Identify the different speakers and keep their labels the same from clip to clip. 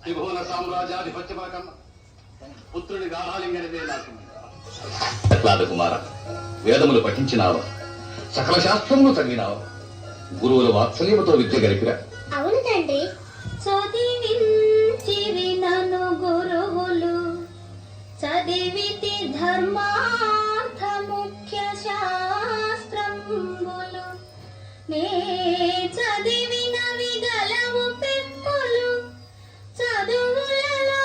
Speaker 1: త్రిభువన సామ్రాజ్యాధిపత్యముల కన్నా పుత్రుని గాఢాలింగనిదే నాకు. ప్రహ్లాద కుమార, వేదములు పఠించినావా? సకల శాస్త్రములు చదివినావా? గురువుల వాత్సల్యముతో విద్య గరిపిరా?
Speaker 2: అవును తండ్రి. చదివించిరి నన్ను గురువులు, చదివితి ధర్మార్థ ముఖ్య శాస్త్రములు. నే చదివినవి గలవు పెక్కులు, చదువులలో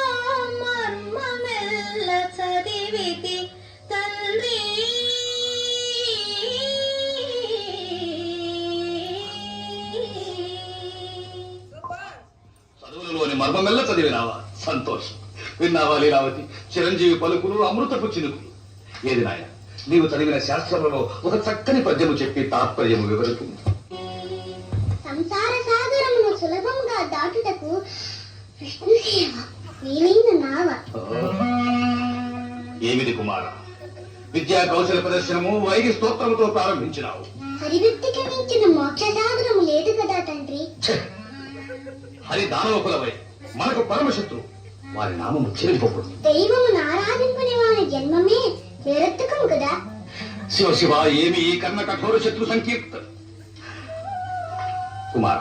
Speaker 2: మర్మమెల్ల చదివితి తండ్రి.
Speaker 1: చదువులలోని మర్మమెల్ల చదివినావా? సంతోషం. విన్నావా లీలావతి? చిరంజీవి పలుకులు అమృతపు చినుకులు. ఏది నాయన, నీవు చదివిన శాస్త్రములలో ఒక చక్కని పద్యము చెప్పి తాత్పర్యము వివరిస్తుంది.
Speaker 2: సంసార సాగరమును సులభంగా దాటుటకు విష్ణుదేవ వీలైన నావ.
Speaker 1: ఏమిది కుమార? విద్యా కౌశల ప్రదర్శనము వైరి స్తోత్రముతో ప్రారంభించినావు.
Speaker 2: హరివృత్తికి మించిన మోక్ష సాగరము లేదు కదా తండ్రి.
Speaker 1: హరి దానవ కులవై మనకు పరమశత్రువు, వారి నామము చెరిపోకూడదు.
Speaker 2: దైవమును ఆరాధించుకునే వారి జన్మమే నిరర్థకము కదా.
Speaker 1: శివ శివ, ఏమి ఈ కర్ణ కఠోర శత్రు సంకీర్త. కుమార,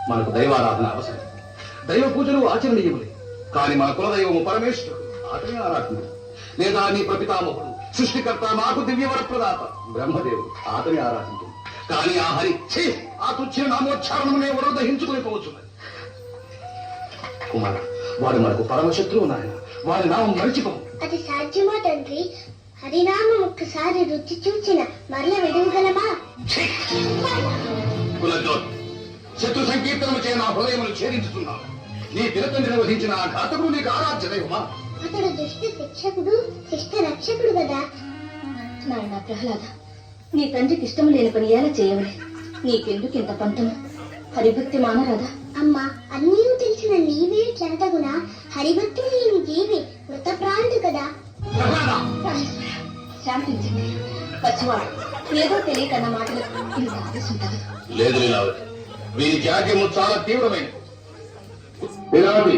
Speaker 1: మనకు దైవారాధన అవసరం. దైవ పూజలు ఆచరణీయములే. కాని మన కులదైవము పరమేశ్వరుడు, అతనే ఆరాధన. లేదా నీ ప్రపితామహుడు సృష్టికర్త మాకు దివ్యవర ప్రదాత బ్రహ్మదేవుడు, అతని ఆరాధించు. కానీ ఆ హరి ఆ తుచ్చిన నామోచ్చారణమునే ఎవరో దహించుకుని పోవచ్చున్నది. కుమార, వాడు మనకు పరమశత్రువు నాయన. వారి నామం మరిచిపోవు.
Speaker 2: అది సాధ్యమా తండ్రి? హరినామం ఒక్కసారి రుచి చూచిన మరల విడువగలమా?
Speaker 1: కులజ్యోతి, శత్రు సంకీర్తనము చే నా హృదయమును ఛేదించుతున్నావు. నీ పిలతండ్రిని వధించిన ఆ ఘాతకుడు నీకు ఆరాధ్య దైవమా?
Speaker 2: అతడు దుష్ట శిక్షకుడు, శిష్ట రక్షకుడు కదా.
Speaker 3: నాయన ప్రహ్లాద, నీ తండ్రికి ఇష్టం లేని పని ఎలా చేయవలే? నీకెందుకు ఇంత పంతం? హరిభక్తి మానరాదా?
Speaker 2: అమ్మా, అన్నీ తెలిసిన నీవే చెంతగునా? హరిభక్తి లేని జీవి మృతప్రాంతి కదా.
Speaker 3: శాంతించండి. పచ్చివాడు ఏదో తెలియకన్న మాటలు ఇంత ఆవేశం కాదు.
Speaker 1: లేదు లీలావతి, వీరి త్యాగము చాలా తీవ్రమైనది. లీలావతి,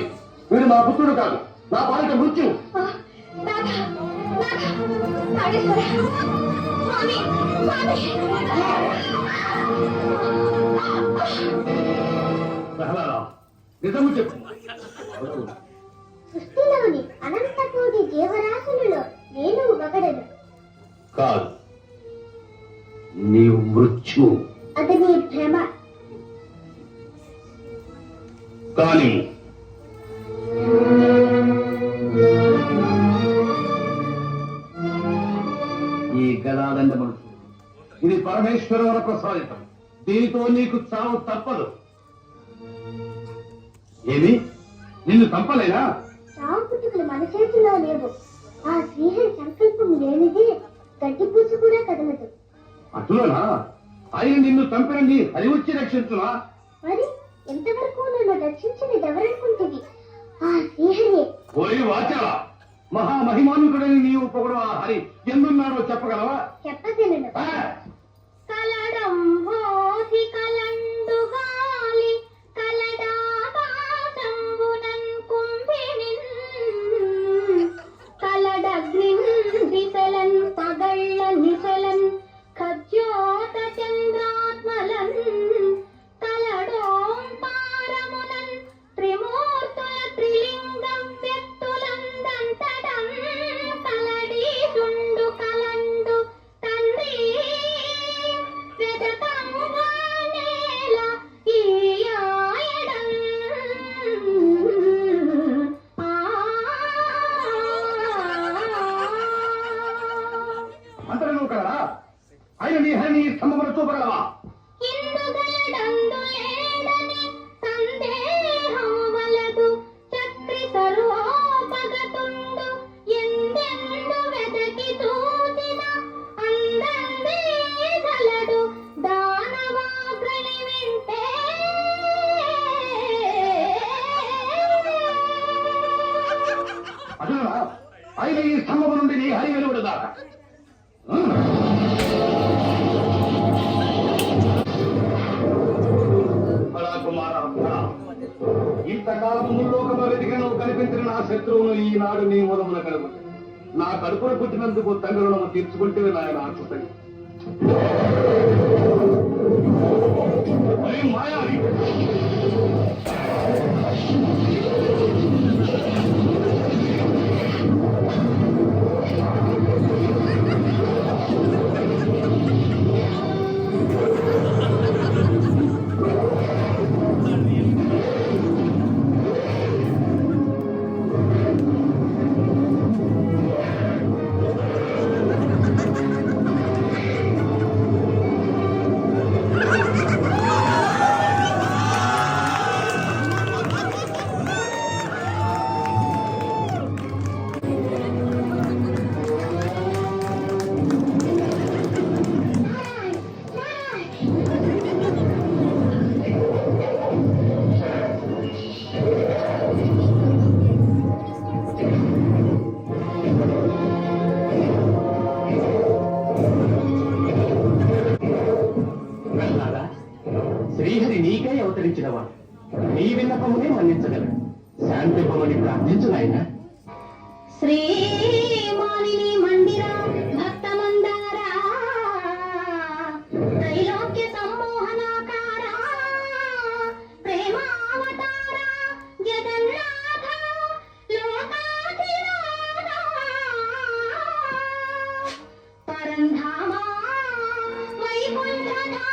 Speaker 1: వీడు మా పుత్రుడు కాదు, నా బాలిక మృత్యు. నిజము చెప్పు.
Speaker 2: సృష్టిలోని అనంత కోటి జీవరాశులలో నేను ఒకడను
Speaker 1: కాదు, నీవు మృత్యు.
Speaker 2: అది నీ భ్రమ.
Speaker 1: కానీ ఈ గదాదండ మనుషులు, ఇది పరమేశ్వర ప్రసాదితం. దీనితో నీకు చావు తప్పదు. ఏమి, నిన్ను చంపలేనా?
Speaker 2: చావు పుట్టుకలు మన చేతిలో లేవు. ఆ శ్రీహరి సంకల్పం లేనిదే గడ్డి పూసు కూడా కదలదు.
Speaker 1: అటులోనా? ఆయన నిన్ను చంపినండి హరి వచ్చి రక్షించునా?
Speaker 2: మరి ఎంతవరకు నన్ను రక్షించినది ఎవరనుకుంటుంది? ఆ శ్రీహరి.
Speaker 1: ఓరి వాచాలా, మహామహిమానుకుడని నీవు పొగడు ఆ హరి ఎందున్నాడో చెప్పగలవా?
Speaker 2: చెప్పగలను. కలడంబోధి కలండు గాలి కలడాకాశంబునన్ కుంభినిన్ కలడగ్నిన్ దిశలన్ పగళ్ళ నిశలన్ ఖజ్యోత చంద్రాత్మలన్ కలడోంకారమునన్ త్రిమూర్తుల త్రిలింగం వ్యక్తులందంతడం కలడీసుండు కలండు తండ్రి వెదకంగా నేల ఈయాయడం.
Speaker 1: అంతలో నువ్వు కదా ఆయన నీ హరిని స్తంభమును చూపగలవా?
Speaker 2: ఇందుగలడందు లేడని సందేహం వలదు. చక్రి సర్వోపగతుండు ఎందెందు వెదకి చూచిన అందందే గలడు. దానవాగ్రని వింటే
Speaker 1: ఈ స్తంభం నుండి నీ హరి వెలువడు దాకా. ఇంతకాలం ముల్లోకమ వెతికి నువ్వు కనిపించిన నా శత్రువును ఈనాడు నీ మూలమున కలుగు. నా కడుపున పుట్టినందుకు తండ్రి రుణము తీర్చుకుంటే నాయన ఆశ మాయావి. శ్రీహరి నీకై అవతరించినవాడు. నీ విన్నపమునే మన్నించగలడు. శాంతింపమని ప్రార్థించు నాయన.
Speaker 2: శ్రీమాలిని మందిరా భక్త మందారా త్రైలోక్య సమ్మోహనాకారా ప్రేమావతారా జగన్నాథ లోకాధినాథ పరంధామా వైకుంఠధామా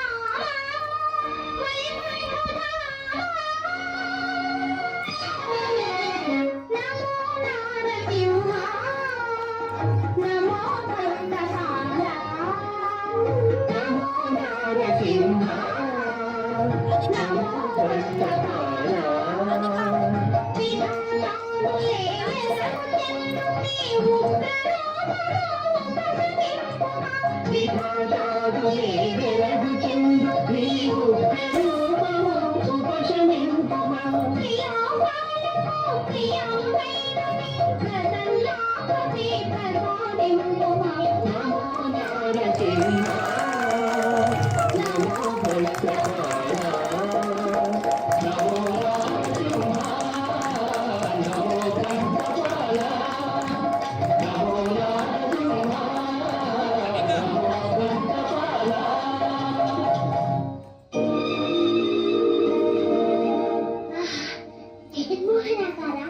Speaker 2: జగన్మోహనాకారా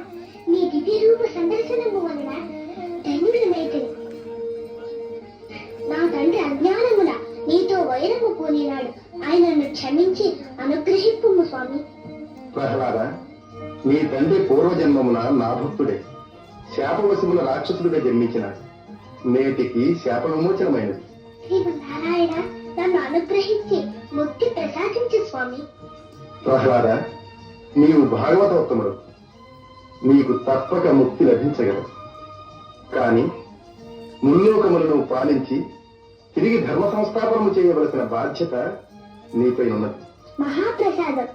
Speaker 2: నీ దివ్య రూప సందర్శనము వలన ధన్యుడనైతిని. నా తండ్రి అజ్ఞానమున నీతో వైరము పోనినాడు. ఆయనను క్షమించి అనుగ్రహింపుము స్వామి.
Speaker 1: ప్రహ్లాద, నీ తండ్రి పూర్వజన్మమున నా భక్తుడే శాపవశముల రాక్షసుడిగా జన్మించినాడు. నేటికి శాప విమోచనమైనది.
Speaker 2: శ్రీమన్నారాయణ నన్ను అనుగ్రహించి ముక్తి ప్రసాదించు స్వామి.
Speaker 1: ప్రహ్లాద, నీవు భాగవతోత్తముడు. నీకు తప్పక ముక్తి లభించగలదు. కాని ముల్లోకములను పాలించి తిరిగి ధర్మ సంస్థాపనము చేయవలసిన బాధ్యత నీపై ఉన్నది.
Speaker 2: మహాప్రసాదం.